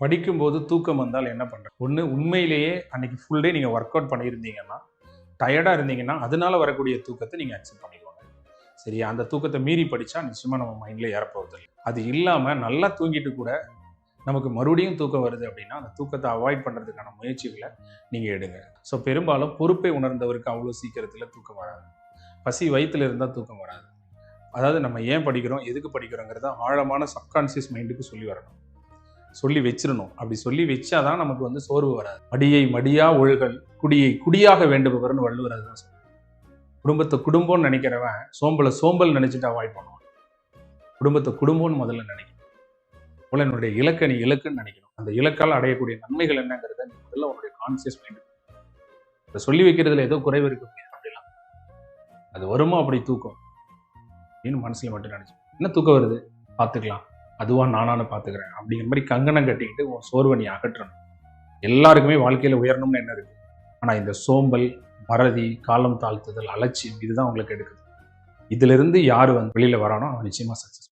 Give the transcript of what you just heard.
படிக்கும்போது தூக்கம் வந்தால் என்ன பண்ணுறது? ஒன்று, உண்மையிலேயே அன்னைக்கு ஃபுல் டே நீங்கள் ஒர்க் அவுட் பண்ணியிருந்தீங்கன்னா, டயர்டாக இருந்தீங்கன்னா, அதனால வரக்கூடிய தூக்கத்தை நீங்கள் அக்செப்ட் பண்ணிக்கோங்க. சரியா? அந்த தூக்கத்தை மீறி படித்தா நிச்சயமாக நம்ம மைண்டில் ஏறப்போவதில்லை. அது இல்லாமல் நல்லா தூங்கிட்டு கூட நமக்கு மறுபடியும் தூக்கம் வருது அப்படின்னா, அந்த தூக்கத்தை அவாய்ட் பண்ணுறதுக்கான முயற்சிகளை நீங்கள் எடுங்க. ஸோ பெரும்பாலும் பொறுப்பை உணர்ந்தவருக்கு அவ்வளோ சீக்கிரத்தில் தூக்கம் வராது. பசி வயிற்றில் இருந்தால் தூக்கம் வராது. அதாவது நம்ம ஏன் படிக்கிறோம், எதுக்கு படிக்கிறோங்கிறத ஆழமான சப்கான்சியஸ் மைண்டுக்கு சொல்லி வரணும், சொல்லி வச்சிடணும். அப்படி சொல்லி வச்சாதான் நமக்கு வந்து சோர்வு வராது. மடியை மடியா ஒழுகல், குடியை குடியாக வேண்டுபவர்னு வள்ளுவர் அதுதான் சொல்லுவார். குடும்பத்தை குடும்பம்னு நினைக்கிறவன் சோம்பல் நினைச்சிட்டு அவாய்ட் பண்ணுவான். குடும்பத்தை குடும்பம்னு முதல்ல நினைக்கணும். போல என்னுடைய இலக்கை நீ இலக்குன்னு நினைக்கணும். அந்த இலக்கால் அடையக்கூடிய நன்மைகள் என்னங்கிறத நீ முதல்ல உன்னுடைய கான்சியஸ் மைண்டு அதை சொல்லி வைக்கிறதுல ஏதோ குறைவு இருக்கு அப்படிலாம் அது வருமா அப்படி தூக்கம் அப்படின்னு மனசுல மட்டும் நினைச்சு என்ன தூக்கம் வருது பார்த்துக்கலாம், அதுவா நானானு பார்த்துக்கிறேன் அப்படிங்கிற மாதிரி கங்கணம் கட்டிக்கிட்டு உன் சோர்வை நீ அகற்றணும். எல்லாருக்குமே வாழ்க்கையில உயரணும்னு என்ன இருக்கு, ஆனா இந்த சோம்பல், மறதி, காலம் தாழ்த்துதல், அலட்சியம் இதுதான் உங்களுக்கு எடுக்குது. இதுல இருந்து யாரு வந்து வெளியில வரானோ அவன் நிச்சயமா சக்சஸ்.